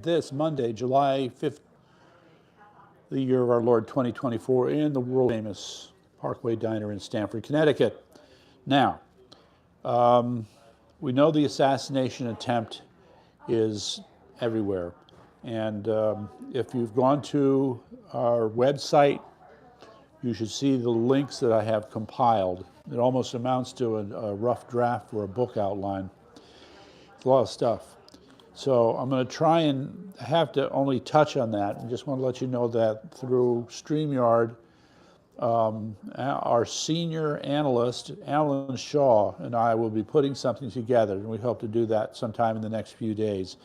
this Monday, July 5th, the year of our Lord 2024, in the world famous Parkway Diner in Stamford, Connecticut. Now, we know the assassination attempt is everywhere. And if you've gone to our website, you should see the links that I have compiled. It almost amounts to a rough draft for a book outline. It's a lot of stuff. So I'm going to try and have to only touch on that. I just want to let you know that through StreamYard, our senior analyst, Alan Shaw, and I will be putting something together, and we hope to do that sometime in the next few days.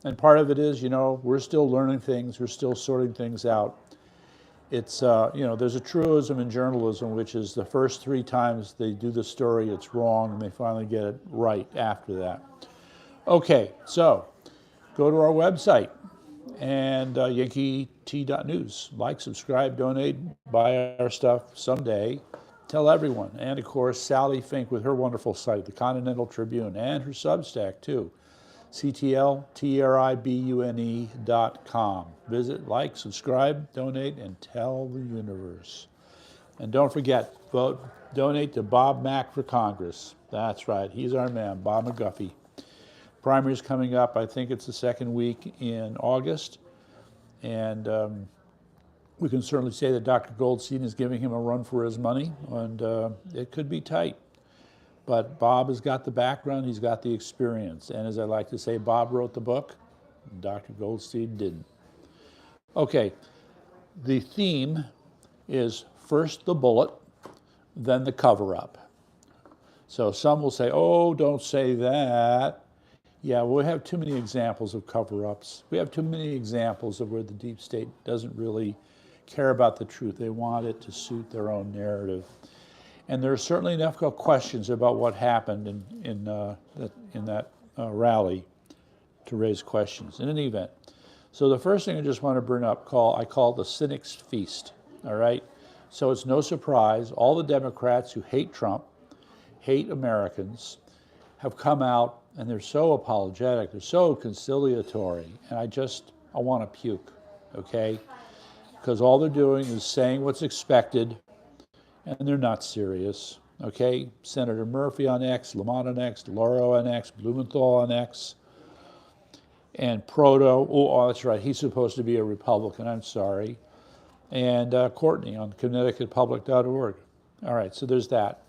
And part of it is, we're still learning things, we're still sorting things out. It's, there's a truism in journalism, which is the first 3 times they do the story, it's wrong, and they finally get it right after that. Okay, so go to our website and yankeet.news. Like, subscribe, donate, buy our stuff someday. Tell everyone. And of course, Sally Fink with her wonderful site, the Continental Tribune, and her Substack too, ctltribune.com. Visit, like, subscribe, donate, and tell the universe. And don't forget, donate to Bob Mack for Congress. That's right, he's our man, Bob McGuffey. Primary's coming up. I think it's the second week in August. And we can certainly say that Dr. Goldstein is giving him a run for his money, and it could be tight. But Bob has got the background, he's got the experience. And as I like to say, Bob wrote the book, Dr. Goldstein didn't. Okay, the theme is first the bullet, then the cover-up. So some will say, oh, don't say that. Yeah, well, we have too many examples of cover-ups. We have too many examples of where the deep state doesn't really care about the truth. They want it to suit their own narrative. And there are certainly enough questions about what happened in that rally to raise questions. In any event, so the first thing I just want to bring up, I call the cynic's feast, all right? So it's no surprise, all the Democrats who hate Trump, hate Americans, have come out, and they're so apologetic, they're so conciliatory, and I want to puke, okay? Because all they're doing is saying what's expected, and they're not serious, okay? Senator Murphy on X, Lamont on X, Lauro on X, Blumenthal on X, and Proto, oh, that's right, he's supposed to be a Republican, I'm sorry, and Courtney on ConnecticutPublic.org. All right, so there's that.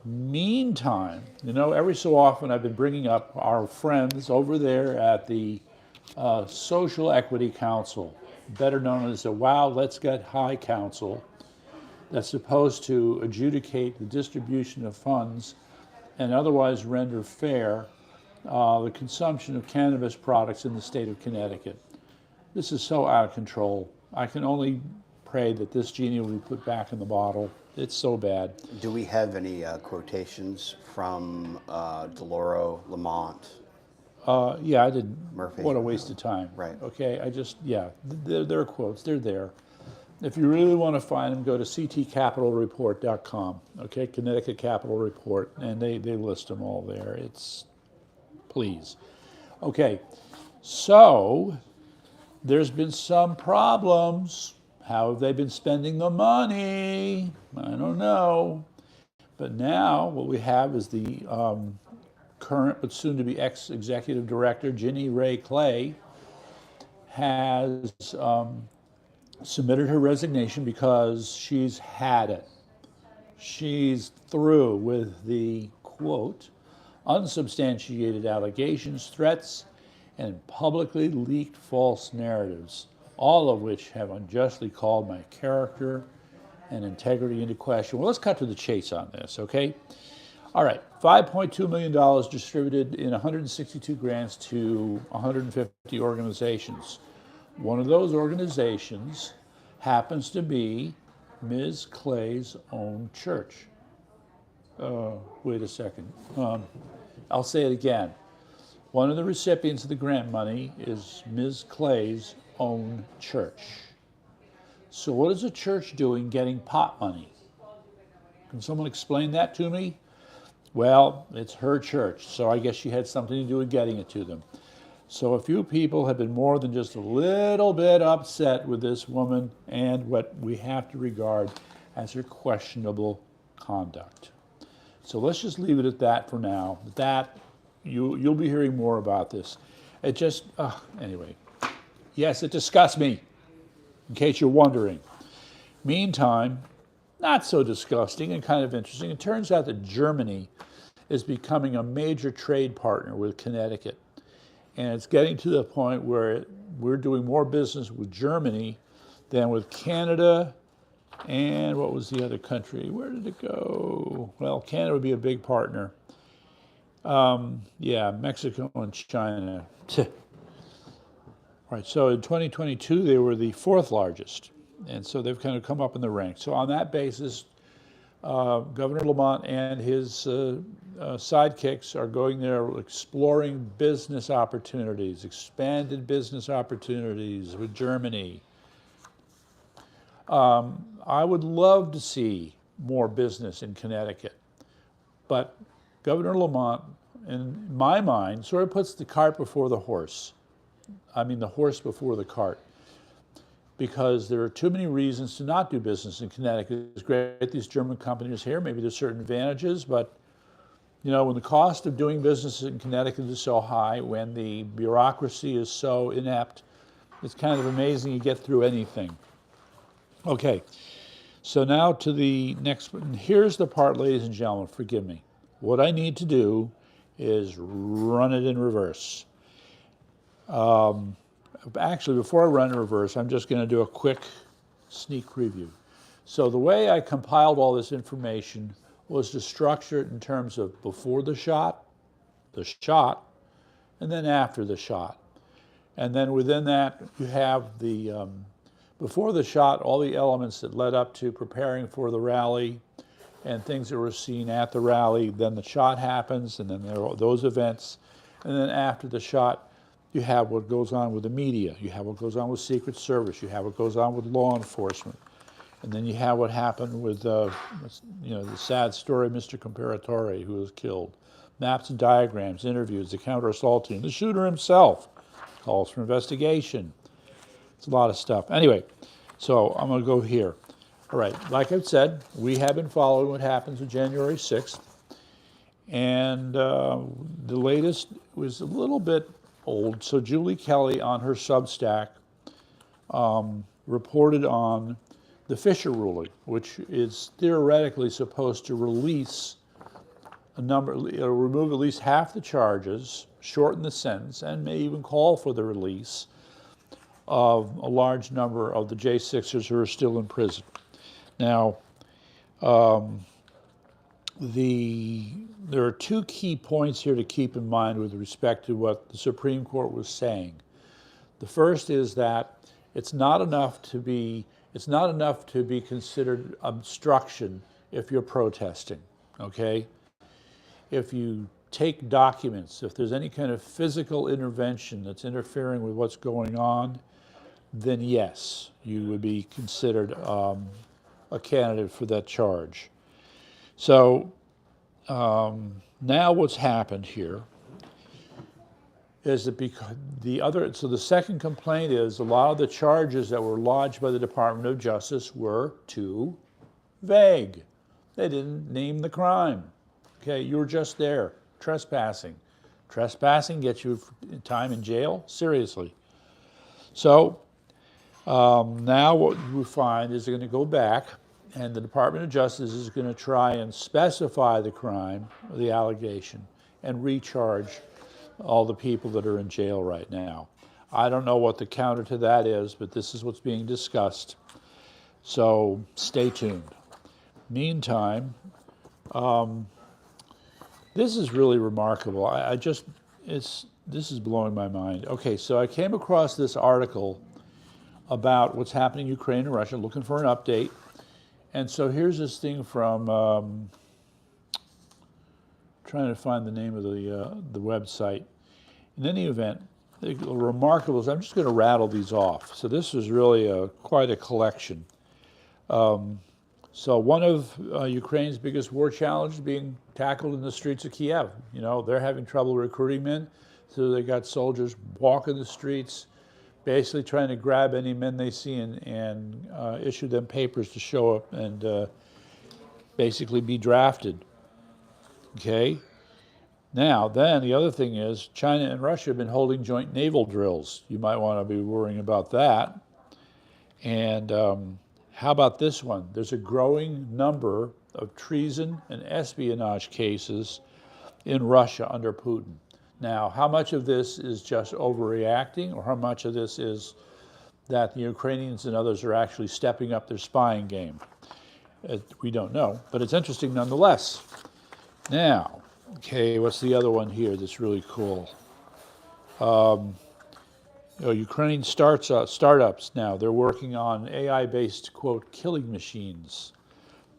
Meantime, every so often I've been bringing up our friends over there at the Social Equity Council, better known as the Wow, Let's Get High Council, that's supposed to adjudicate the distribution of funds and otherwise render fair the consumption of cannabis products in the state of Connecticut. This is so out of control. I can only pray that this genie will be put back in the bottle. It's so bad. Do we have any quotations from DeLauro, Lamont? Yeah, I didn't. Murphy. What a waste of time. Right. Okay, they're quotes. They're there. If you really want to find them, go to ctcapitalreport.com. Okay, Connecticut Capital Report, and they list them all there. Please. Okay, so there's been some problems. How have they been spending the money? I don't know. But now what we have is the current but soon to be ex-executive director, Ginny Ray Clay, has submitted her resignation because she's had it. She's through with the, quote, unsubstantiated allegations, threats, and publicly leaked false narratives, all of which have unjustly called my character and integrity into question. Well, let's cut to the chase on this, okay? All right, $5.2 million distributed in 162 grants to 150 organizations. One of those organizations happens to be Ms. Clay's own church. Wait a second. I'll say it again. One of the recipients of the grant money is Ms. Clay's own church. So what is a church doing getting pot money? Can someone explain that to me? Well, it's her church, so I guess she had something to do with getting it to them. So a few people have been more than just a little bit upset with this woman and what we have to regard as her questionable conduct. So let's just leave it at that for now. That you'll be hearing more about this. It just anyway. Yes, it disgusts me, in case you're wondering. Meantime, not so disgusting and kind of interesting. It turns out that Germany is becoming a major trade partner with Connecticut. And it's getting to the point where we're doing more business with Germany than with Canada and what was the other country? Where did it go? Well, Canada would be a big partner. Yeah, Mexico and China. Right, so in 2022, they were the fourth largest. And so they've kind of come up in the ranks. So on that basis, Governor Lamont and his sidekicks are going there exploring business opportunities, expanded business opportunities with Germany. I would love to see more business in Connecticut, but Governor Lamont, in my mind, sort of puts the cart before the horse. I mean, the horse before the cart, because there are too many reasons to not do business in Connecticut. It's great these German companies here. Maybe there's certain advantages, but you know, when the cost of doing business in Connecticut is so high, when the bureaucracy is so inept, it's kind of amazing you get through anything. Okay, so now to the next one. Here's the part, ladies and gentlemen, forgive me. What I need to do is run it in reverse. Actually, before I run in reverse, I'm just going to do a quick sneak preview. So the way I compiled all this information was to structure it in terms of before the shot, and then after the shot. And then within that, you have the before the shot, all the elements that led up to preparing for the rally and things that were seen at the rally. Then the shot happens, and then there are those events. And then after the shot, you have what goes on with the media. You have what goes on with Secret Service. You have what goes on with law enforcement. And then you have what happened with, the sad story of Mr. Comperatore, who was killed. Maps and diagrams, interviews, the counter-assault team, the shooter himself, calls for investigation. It's a lot of stuff. Anyway, so I'm going to go here. All right, like I've said, we have been following what happens with January 6th. And the latest was a little bit old. So Julie Kelly on her Substack reported on the Fisher ruling, which is theoretically supposed to release remove at least half the charges, shorten the sentence, and may even call for the release of a large number of the J6ers who are still in prison. Now, there are two key points here to keep in mind with respect to what the Supreme Court was saying. The first is that it's not enough to be considered obstruction if you're protesting, okay? If you take documents, if there's any kind of physical intervention that's interfering with what's going on, then yes, you would be considered a candidate for that charge. So now what's happened here is that the second complaint is a lot of the charges that were lodged by the Department of Justice were too vague. They didn't name the crime. Okay, you were just there, trespassing. Trespassing gets you time in jail? Seriously. So now what we find is they're going to go back, and the Department of Justice is going to try and specify the crime, or the allegation, and recharge all the people that are in jail right now. I don't know what the counter to that is, but this is what's being discussed. So stay tuned. Meantime, this is really remarkable. This is blowing my mind. Okay, so I came across this article about what's happening in Ukraine and Russia, looking for an update. And so here's this thing from, trying to find the name of the website. In any event, the remarkable is, I'm just going to rattle these off. So this is really quite a collection. So one of Ukraine's biggest war challenges being tackled in the streets of Kiev. You know, they're having trouble recruiting men. So they got soldiers walking the streets, basically trying to grab any men they see and issue them papers to show up and basically be drafted. Okay? Now, then the other thing is China and Russia have been holding joint naval drills. You might want to be worrying about that. And how about this one? There's a growing number of treason and espionage cases in Russia under Putin. Now, how much of this is just overreacting, or how much of this is that the Ukrainians and others are actually stepping up their spying game? We don't know, but it's interesting nonetheless. Now, okay, what's the other one here that's really cool? Ukrainian startups now, they're working on AI-based, quote, killing machines.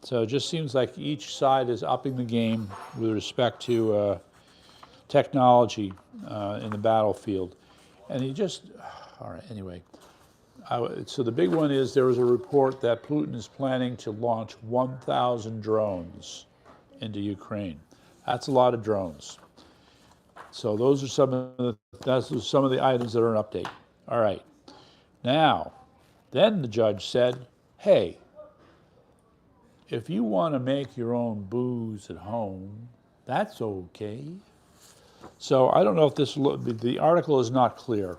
So it just seems like each side is upping the game with respect to technology in the battlefield. And all right, anyway. So the big one is there was a report that Putin is planning to launch 1,000 drones into Ukraine. That's a lot of drones. So those are some of the items that are an update. All right. Now, then the judge said, hey, if you want to make your own booze at home, that's okay. So I don't know if the article is not clear,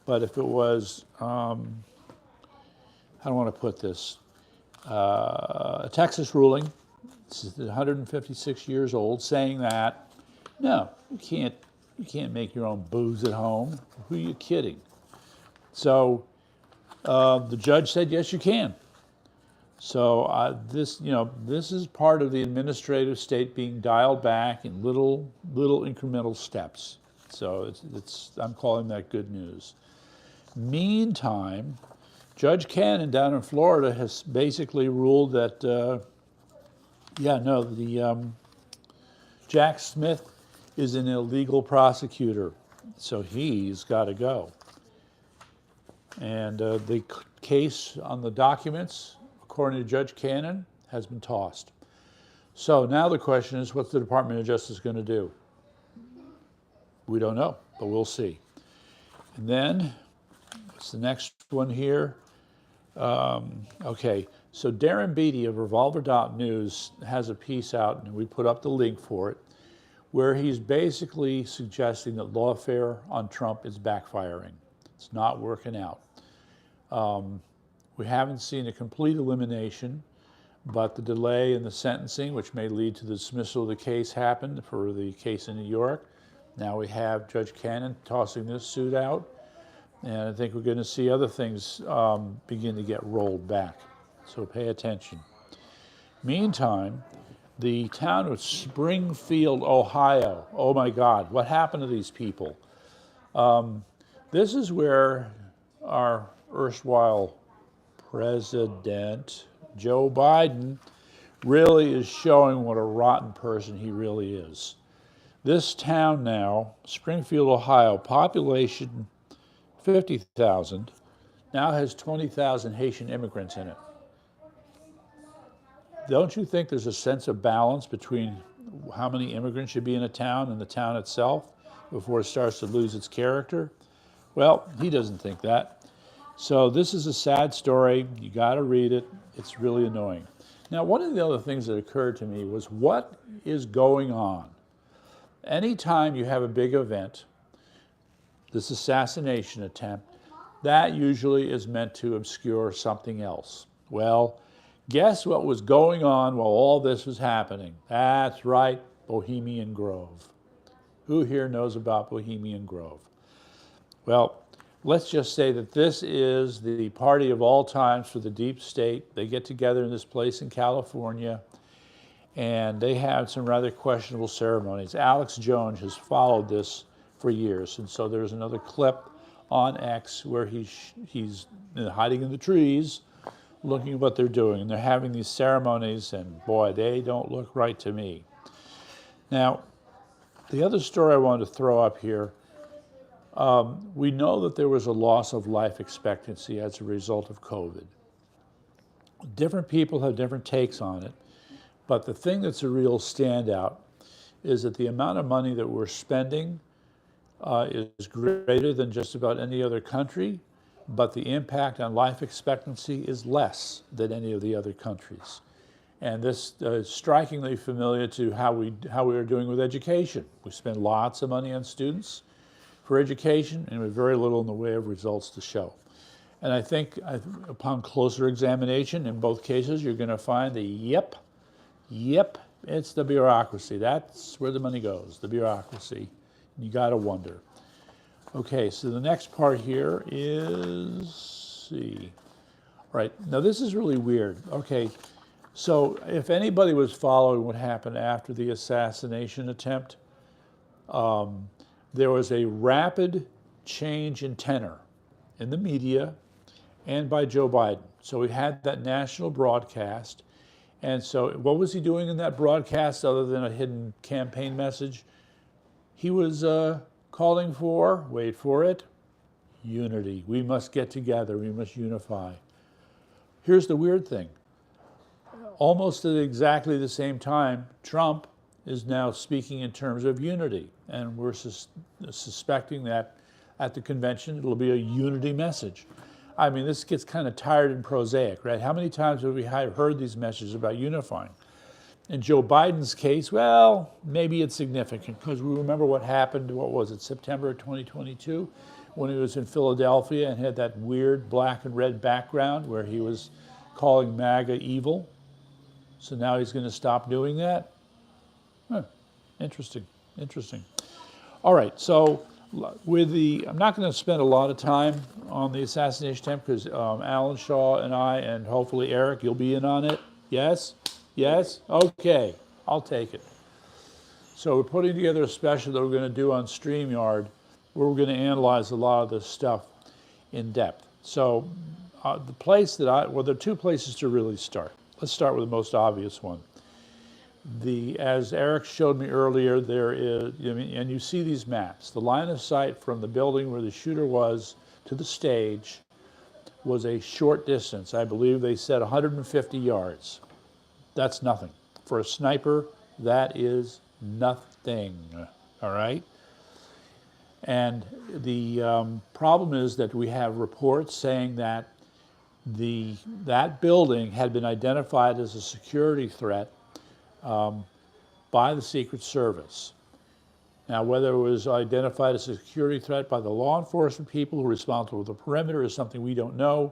but if it was, how do I want to put this? A Texas ruling, it's 156 years old, saying that, no, you can't make your own booze at home. Who are you kidding? So the judge said, yes, you can. So this is part of the administrative state being dialed back in little incremental steps. So I'm calling that good news. Meantime, Judge Cannon down in Florida has basically ruled that, Jack Smith is an illegal prosecutor, so he's got to go. And the case on the documents, according to Judge Cannon, has been tossed. So now the question is, what's the Department of Justice going to do? We don't know, but we'll see. And then, what's the next one here? Okay, so Darren Beatty of Revolver.News has a piece out, and we put up the link for it, where he's basically suggesting that lawfare on Trump is backfiring. It's not working out. We haven't seen a complete elimination, but the delay in the sentencing, which may lead to the dismissal of the case, happened for the case in New York. Now we have Judge Cannon tossing this suit out, and I think we're going to see other things begin to get rolled back. So pay attention. Meantime, the town of Springfield, Ohio. Oh my God, what happened to these people? This is where our erstwhile President Joe Biden really is showing what a rotten person he really is. This town now, Springfield, Ohio, population 50,000, now has 20,000 Haitian immigrants in it. Don't you think there's a sense of balance between how many immigrants should be in a town and the town itself before it starts to lose its character? Well, he doesn't think that. So this is a sad story. You got to read it. It's really annoying. Now, one of the other things that occurred to me was, what is going on? Anytime you have a big event, this assassination attempt, that usually is meant to obscure something else. Well, guess what was going on while all this was happening? That's right, Bohemian Grove. Who here knows about Bohemian Grove? Well, let's just say that this is the party of all times for the deep state. They get together in this place in California, and they have some rather questionable ceremonies. Alex Jones has followed this for years, and so there's another clip on X where he's hiding in the trees, looking at what they're doing, and they're having these ceremonies, and boy, they don't look right to me. Now, the other story I wanted to throw up here, we know that there was a loss of life expectancy as a result of COVID. Different people have different takes on it, but the thing that's a real standout is that the amount of money that we're spending is greater than just about any other country, but the impact on life expectancy is less than any of the other countries. And this is strikingly familiar to how we are doing with education. We spend lots of money on students for education and with very little in the way of results to show. And I think upon closer examination in both cases, you're going to find the yep, it's the bureaucracy. That's where the money goes, the bureaucracy. You got to wonder. Okay, so the next part here is, see. All right, now this is really weird. Okay, so if anybody was following what happened after the assassination attempt, there was a rapid change in tenor in the media and by Joe Biden. So we had that national broadcast. And so what was he doing in that broadcast other than a hidden campaign message? He was calling for, wait for it, unity. We must get together. We must unify. Here's the weird thing. Almost at exactly the same time, Trump is now speaking in terms of unity. And we're suspecting that at the convention, it'll be a unity message. I mean, this gets kind of tired and prosaic, right? How many times have we heard these messages about unifying? In Joe Biden's case, well, maybe it's significant because we remember what happened, what was it, September 2022, when he was in Philadelphia and had that weird black and red background where he was calling MAGA evil. So now he's going to stop doing that? Huh. Interesting. All right, so I'm not going to spend a lot of time on the assassination attempt because Alan Shaw and I, and hopefully Eric, you'll be in on it. Yes? Okay, I'll take it. So we're putting together a special that we're going to do on StreamYard where we're going to analyze a lot of this stuff in depth. So there are two places to really start. Let's start with the most obvious one. As Eric showed me earlier, there is, and you see these maps, the line of sight from the building where the shooter was to the stage was a short distance. I believe they said 150 yards. That's nothing. For a sniper, that is nothing, all right? And the problem is that we have reports saying that that building had been identified as a security threat by the Secret Service. Now, whether it was identified as a security threat by the law enforcement people who are responsible for the perimeter is something we don't know.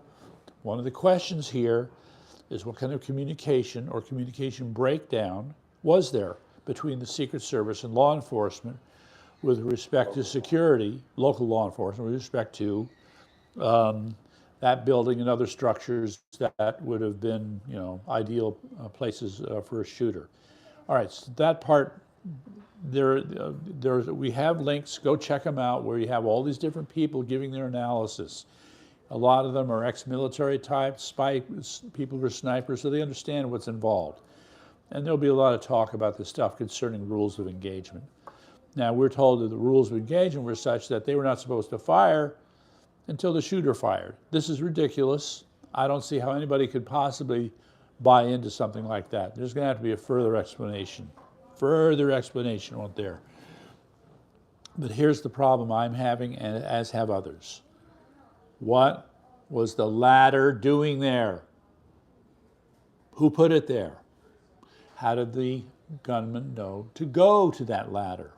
One of the questions here is what kind of communication or communication breakdown was there between the Secret Service and law enforcement with respect to security, local law enforcement, with respect to that building and other structures that would have been, ideal places for a shooter. All right, so that part, we have links, go check them out, where you have all these different people giving their analysis. A lot of them are ex-military types, people who are snipers, so they understand what's involved. And there'll be a lot of talk about this stuff concerning rules of engagement. Now, we're told that the rules of engagement were such that they were not supposed to fire until the shooter fired. This is ridiculous. I don't see how anybody could possibly buy into something like that. There's going to have to be a further explanation. Won't there? But here's the problem I'm having, and as have others. What was the ladder doing there? Who put it there? How did the gunman know to go to that ladder?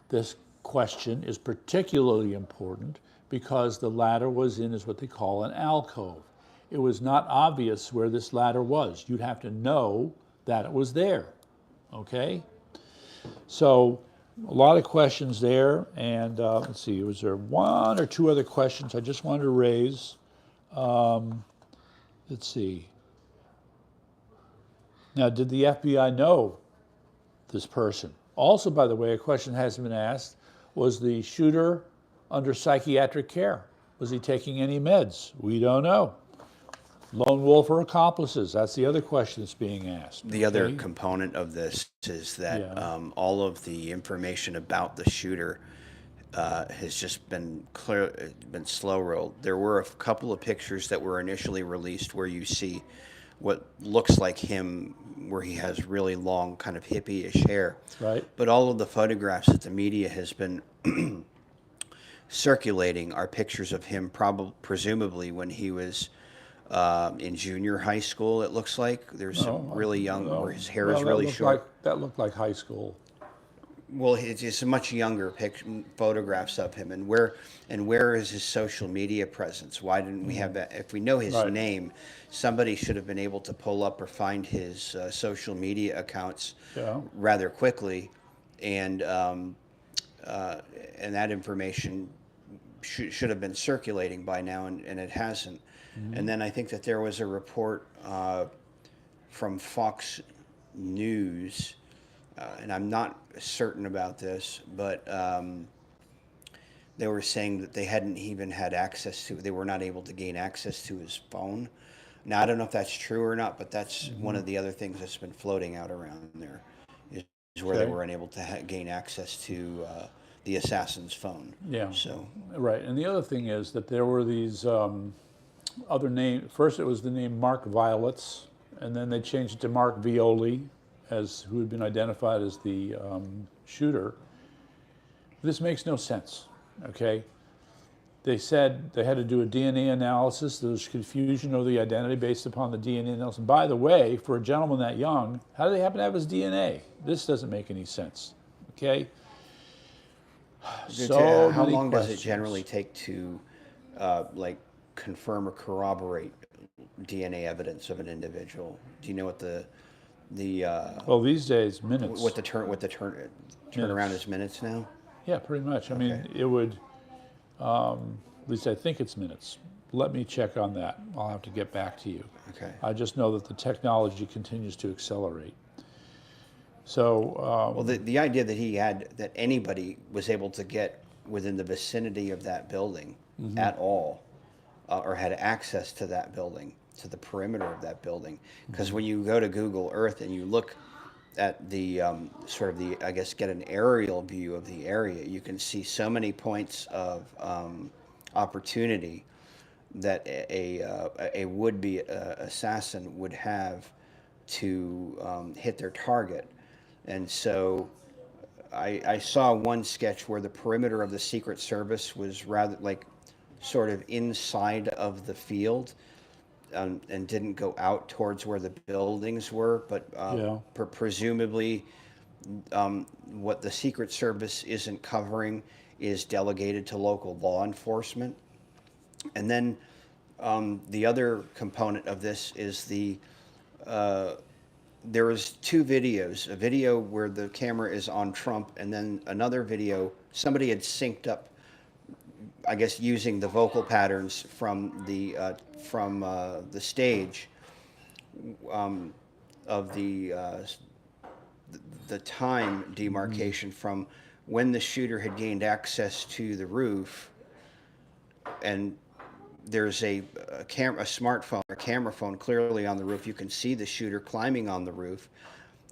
This question is particularly important because the ladder was in what they call an alcove. It was not obvious where this ladder was. You'd have to know that it was there, okay? So a lot of questions there, and let's see, was there one or two other questions I just wanted to raise? Let's see. Now, did the FBI know this person? Also, by the way, a question hasn't been asked, was the shooter under psychiatric care? Was he taking any meds? We don't know. Lone wolf or accomplices? That's the other question that's being asked. The other component of this is that all of the information about the shooter has just been slow rolled. There were a couple of pictures that were initially released where you see what looks like him, where he has really long, kind of hippie-ish hair. Right. But all of the photographs that the media has been circulating are pictures of him, presumably when he was in junior high school. It looks like there's some No, really young where no. his hair Well, is really short. that looked like high school. Well, it's a much younger photographs of him, and where is his social media presence? Why didn't we have that? If we know his Right. name, somebody should have been able to pull up or find his social media accounts Yeah. rather quickly, and that information should have been circulating by now, and it hasn't. And then I think that there was a report from Fox News, and I'm not certain about this, but they were saying that they hadn't even had access to, they were not able to gain access to his phone. Now, I don't know if that's true or not, but that's one of the other things that's been floating out around there, is where they Okay. were unable to gain access to the assassin's phone. Yeah. So, Right. And the other thing is that there were these other names. First, it was the name Mark Violets, and then they changed it to Mark Violi, as who had been identified as the shooter. This makes no sense. Okay. They said they had to do a DNA analysis. There was confusion over the identity based upon the DNA analysis. And by the way, for a gentleman that young, how did they happen to have his DNA? This doesn't make any sense. Okay. So how many long does it questions. generally take to, like, confirm or corroborate DNA evidence of an individual? Do you know what the Well, these days, minutes. turnaround is minutes now? Yeah, pretty much. I mean, it would, at least I think it's minutes. Let me check on that. I'll have to get back to you. Okay. I just know that the technology continues to accelerate. So, Well, the idea that anybody was able to get within the vicinity of that building at all, or had access to that building, to the perimeter of that building, because when you go to Google Earth and you look at the sort of the, I guess, get an aerial view of the area, you can see so many points of opportunity that a would-be assassin would have to hit their target. And so I saw one sketch where the perimeter of the Secret Service was rather like sort of inside of the field, and didn't go out towards where the buildings were, but Yeah. presumably what the Secret Service isn't covering is delegated to local law enforcement. And then the other component of this is there was two videos, a video where the camera is on Trump, and then another video, somebody had synced up, I guess, using the vocal patterns from the stage, of the time demarcation from when the shooter had gained access to the roof, and there's a smartphone or camera phone clearly on the roof. You can see the shooter climbing on the roof,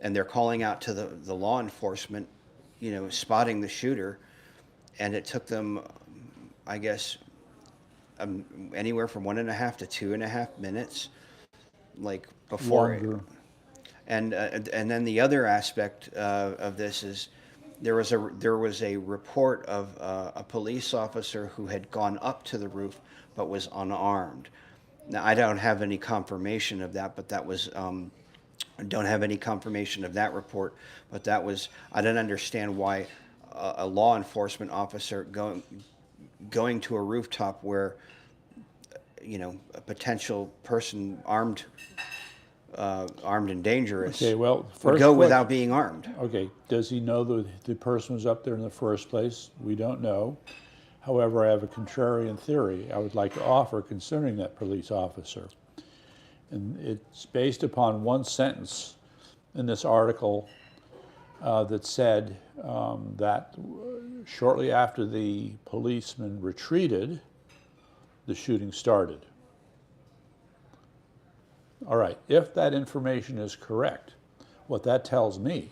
and they're calling out to the law enforcement, spotting the shooter, and it took them, I guess, anywhere from 1.5 to 2.5 minutes, like before. longer. And then the other aspect of this is there was a report of a police officer who had gone up to the roof but was unarmed. Now, I don't have any confirmation of that, but that was I don't have any confirmation of that report, but that was, I don't understand why a law enforcement officer going to a rooftop where a potential person armed and dangerous Okay, well, would first go question. without being armed. Okay, does he know that the person was up there in the first place? We don't know. However, I have a contrarian theory I would like to offer concerning that police officer. And it's based upon one sentence in this article that said that shortly after the policeman retreated, the shooting started. All right, if that information is correct, what that tells me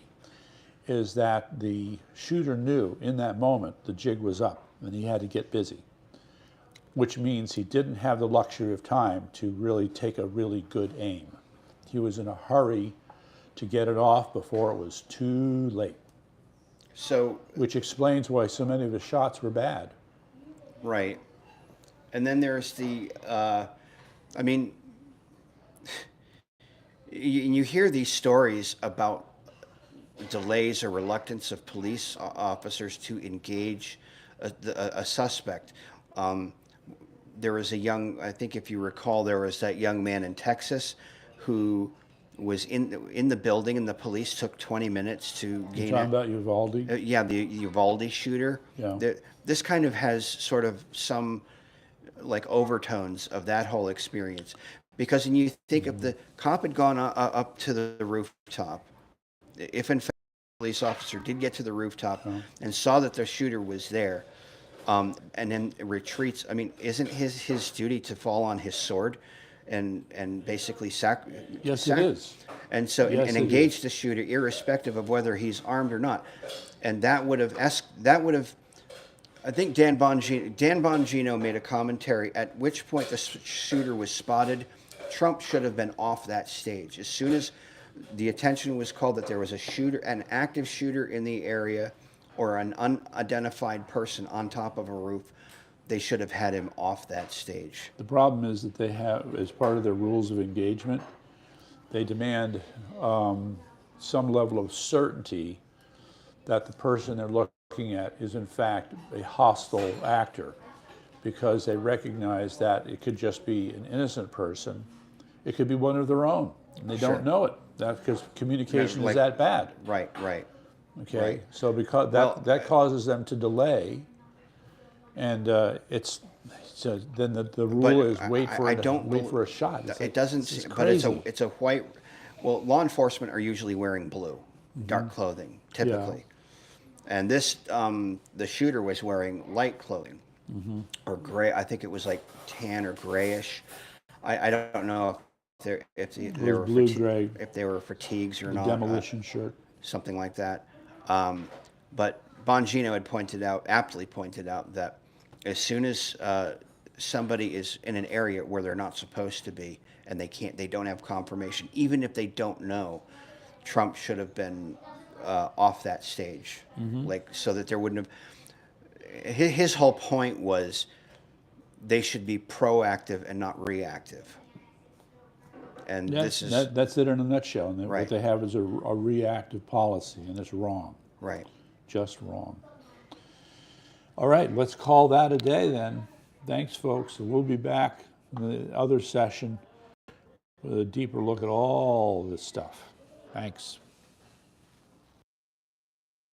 is that the shooter knew in that moment the jig was up and he had to get busy, which means he didn't have the luxury of time to really take a really good aim. He was in a hurry to get it off before it was too late, So which explains why so many of his shots were bad. Right. And then there's the, I mean, you hear these stories about delays or reluctance of police officers to engage a suspect. Um, there was a young, I think if you recall, there was that young man in Texas who was in the building, and the police took 20 minutes to You're gain talking about Uvalde? yeah, the Uvalde shooter. Yeah. This kind of has sort of some like overtones of that whole experience, because when you think if the cop had gone up to the rooftop, if in fact the police officer did get to the rooftop and saw that the shooter was there, and then retreats, I mean, isn't his duty to fall on his sword and basically Yes, it is. and so Yes, and it engage is. the shooter irrespective of whether he's armed or not, and that would have. I think Dan Bongino made a commentary at which point the shooter was spotted. Trump should have been off that stage as soon as the attention was called that there was a shooter, an active shooter in the area, or an unidentified person on top of a roof. They should have had him off that stage. The problem is that they have, as part of their rules of engagement, they demand some level of certainty that the person they're looking at is in fact a hostile actor, because they recognize that it could just be an innocent person. It could be one of their own, and they Sure. don't know it. That's because communication Like- is that bad. Right, right. Okay, Right. so because that causes them to delay, and so then the rule is wait for a shot. It's It like, doesn't, this is but it's crazy. a white. Well, law enforcement are usually wearing blue, dark clothing typically, and this the shooter was wearing light clothing or gray. I think it was like tan or grayish. I don't know if they were blue gray. if they were fatigues or The not. demolition shirt. Something like that. But Bongino had aptly pointed out that as soon as somebody is in an area where they're not supposed to be, and they don't have confirmation, even if they don't know, Trump should have been off that stage, like so that there wouldn't have. His whole point was they should be proactive and not reactive. And Yes, this is that's it in a nutshell. And Right. what they have is a reactive policy, and it's wrong, right. just wrong. All right, let's call that a day then. Thanks, folks. And we'll be back in the other session with a deeper look at all this stuff. Thanks.